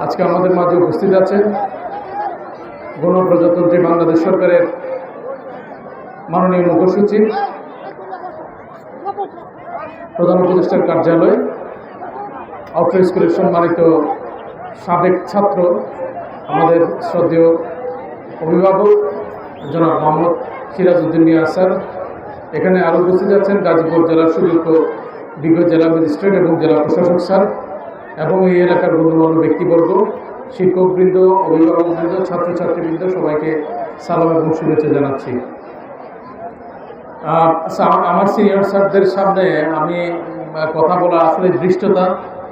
আজকে আমাদের মাঝে উপস্থিত আছেন গণপ্রজাতন্ত্রী বাংলাদেশ সরকারের মাননীয় মুখ্যসচিব, প্রধান উপদেষ্টার কার্যালয়, আউটর স্কুলের সম্মানিত সাবেক ছাত্র, আমাদের শ্রদ্ধেয় অভিভাবক জনাব মোহাম্মদ সিরাজউদ্দিন মিয়া স্যার। এখানে আরও উপস্থিত আছেন গাজীপুর জেলার সুযোগ্য বিজ্ঞ জেলা ম্যাজিস্ট্রেট এবং জেলা প্রশাসক স্যার এবং এই এলাকার গণ্যমান্য ব্যক্তিবর্গ, শিক্ষকবৃন্দ, অভিভাবকবৃন্দ, ছাত্রছাত্রীবৃন্দ, সবাইকে সালাম এবং শুভেচ্ছা জানাচ্ছি। আমার সিনিয়র স্যারদের সামনে আমি কথা বলা আসলে দৃষ্টতা,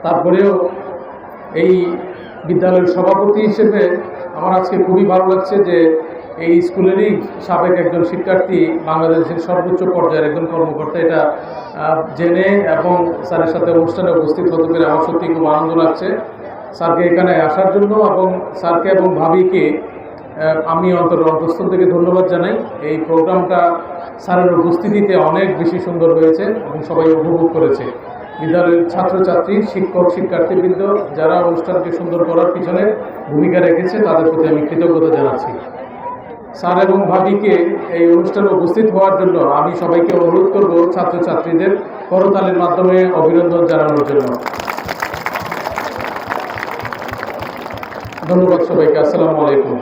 তারপরেও এই বিদ্যালয়ের সভাপতি হিসেবে আমার আজকে খুবই ভালো লাগছে যে এই স্কুলেরই সাবেক একজন শিক্ষার্থী বাংলাদেশের সর্বোচ্চ পর্যায়ের একজন কর্মকর্তা, এটা জেনে এবং স্যারের সাথে অনুষ্ঠানে উপস্থিত হতে পেরে আমার সত্যি খুব আনন্দ লাগছে। স্যারকে এখানে আসার জন্য এবং স্যারকে এবং ভাবিকে আমি অন্তঃস্থল থেকে ধন্যবাদ জানাই। এই প্রোগ্রামটা স্যারের উপস্থিতিতে অনেক বেশি সুন্দর হয়েছে এবং সবাই উপভোগ করেছে। বিদ্যালয়ের ছাত্রছাত্রী, শিক্ষক, শিক্ষার্থীবৃন্দ যারা অনুষ্ঠানকে সুন্দর করার পিছনে ভূমিকা রেখেছে তাদের প্রতি আমি কৃতজ্ঞতা জানাচ্ছি। স্যার এবং ভাবিকে এই অনুষ্ঠানে উপস্থিত হওয়ার জন্য আমি সবাইকে অনুরোধ করব ছাত্রছাত্রীদের করতালির মাধ্যমে অভিনন্দন জানানোর জন্য। ধন্যবাদ সবাইকে। আসসালামু আলাইকুম।